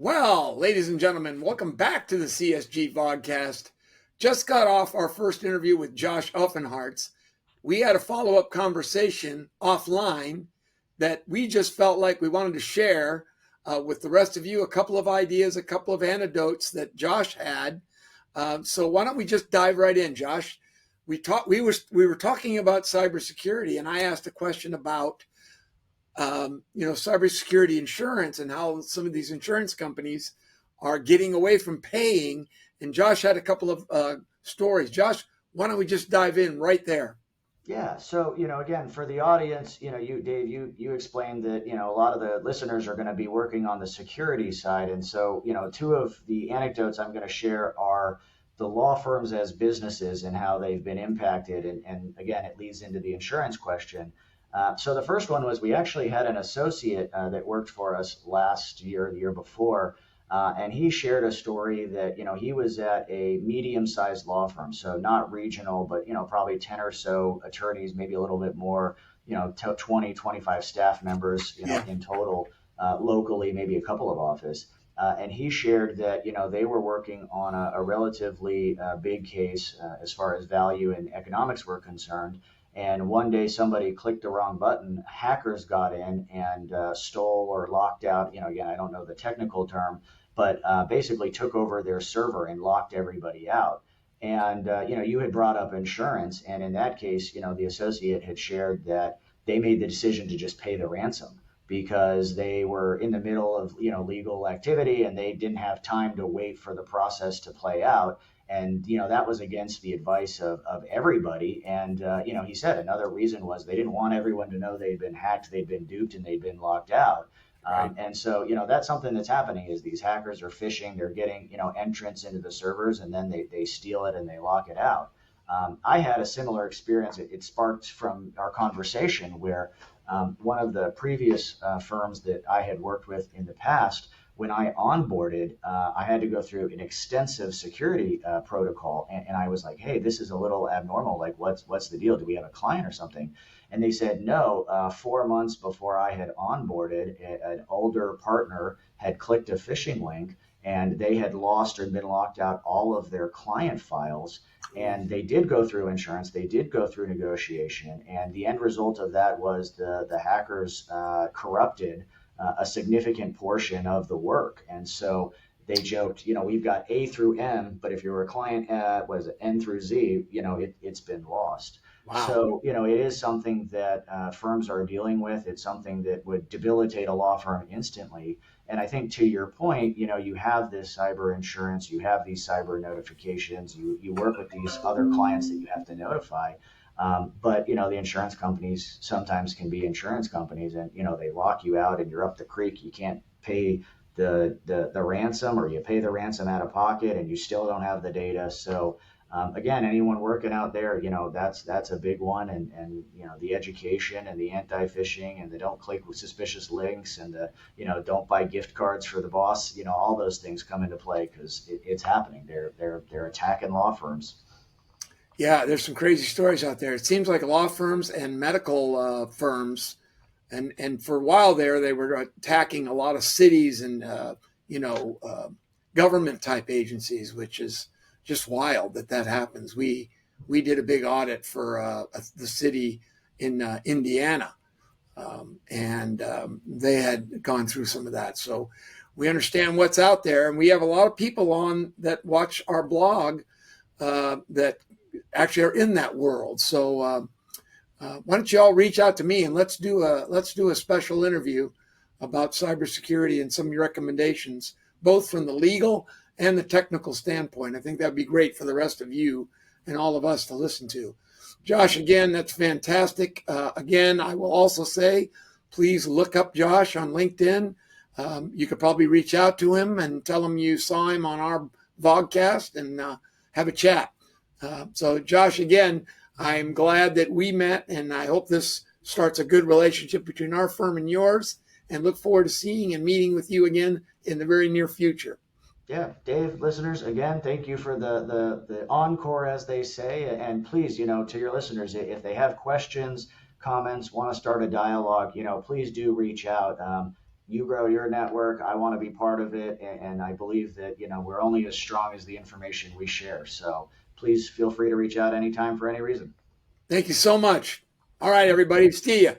Well, ladies and gentlemen, welcome back to the CSG Vodcast. Just got off our first interview with Josh Offenhartz. We had a follow-up conversation offline that we just felt like we wanted to share with the rest of you, a couple of ideas, a couple of anecdotes that Josh had. So why don't we just dive right in, Josh? We were talking about cybersecurity, and I asked a question about cybersecurity insurance and how some of these insurance companies are getting away from paying. And Josh had a couple of stories. Josh, why don't we just dive in right there? Yeah. So, again, for the audience, Dave, you explained that, a lot of the listeners are going to be working on the security side. And so, two of the anecdotes I'm going to share are the law firms as businesses and how they've been impacted. And again, it leads into the insurance question. So the first one was we actually had an associate that worked for us last year, the year before, and he shared a story that, he was at a medium-sized law firm, so not regional, but, probably 10 or so attorneys, maybe a little bit more, 20, 25 staff members, in total, locally, maybe a couple of office. And he shared that, they were working on a relatively big case as far as value and economics were concerned. And one day somebody clicked the wrong button, hackers got in and stole or locked out, again, I don't know the technical term, but basically took over their server and locked everybody out. And, you had brought up insurance. And in that case, the associate had shared that they made the decision to just pay the ransom because they were in the middle of, legal activity and they didn't have time to wait for the process to play out. And, that was against the advice of everybody. And, he said another reason was they didn't want everyone to know they'd been hacked, they'd been duped, and they'd been locked out. Right. And so, that's something that's happening is these hackers are phishing, they're getting, entrance into the servers and then they steal it and they lock it out. I had a similar experience. It sparked from our conversation where one of the previous firms that I had worked with in the past, when I onboarded, I had to go through an extensive security protocol. And I was like, hey, this is a little abnormal. Like, what's the deal? Do we have a client or something? And they said, no, 4 months before I had onboarded, an older partner had clicked a phishing link and they had lost or been locked out all of their client files. And they did go through insurance, they did go through negotiation. And the end result of that was the hackers corrupted a significant portion of the work. And so they joked, we've got A through M, but if you're a client at N through Z, it's been lost. Wow. So, it is something that firms are dealing with. It's something that would debilitate a law firm instantly. And I think to your point, you have this cyber insurance, you have these cyber notifications, you work with these other clients that you have to notify. But, the insurance companies sometimes can be insurance companies and, they lock you out and you're up the creek. You can't pay the ransom or you pay the ransom out of pocket and you still don't have the data. So, again, anyone working out there, that's a big one. And the education and the anti-phishing and the don't click with suspicious links and the, don't buy gift cards for the boss, all those things come into play because it's happening. They're attacking law firms. Yeah, there's some crazy stories out there. It seems like law firms and medical firms, and for a while there, they were attacking a lot of cities and government type agencies, which is just wild that happens. We did a big audit for the city in Indiana, and they had gone through some of that. So we understand what's out there, and we have a lot of people on that watch our blog that actually are in that world. So why don't you all reach out to me and let's do a special interview about cybersecurity and some of your recommendations, both from the legal and the technical standpoint. I think that'd be great for the rest of you and all of us to listen to. Josh, again, that's fantastic. Again, I will also say, please look up Josh on LinkedIn. You could probably reach out to him and tell him you saw him on our vodcast and have a chat. So Josh, again, I'm glad that we met, and I hope this starts a good relationship between our firm and yours, and look forward to seeing and meeting with you again in the very near future. Yeah, Dave, listeners, again, thank you for the encore, as they say. And please, to your listeners, if they have questions, comments, want to start a dialogue, please do reach out. you grow your network. I want to be part of it. And I believe that, we're only as strong as the information we share. So please feel free to reach out anytime for any reason. Thank you so much. All right, everybody. See ya.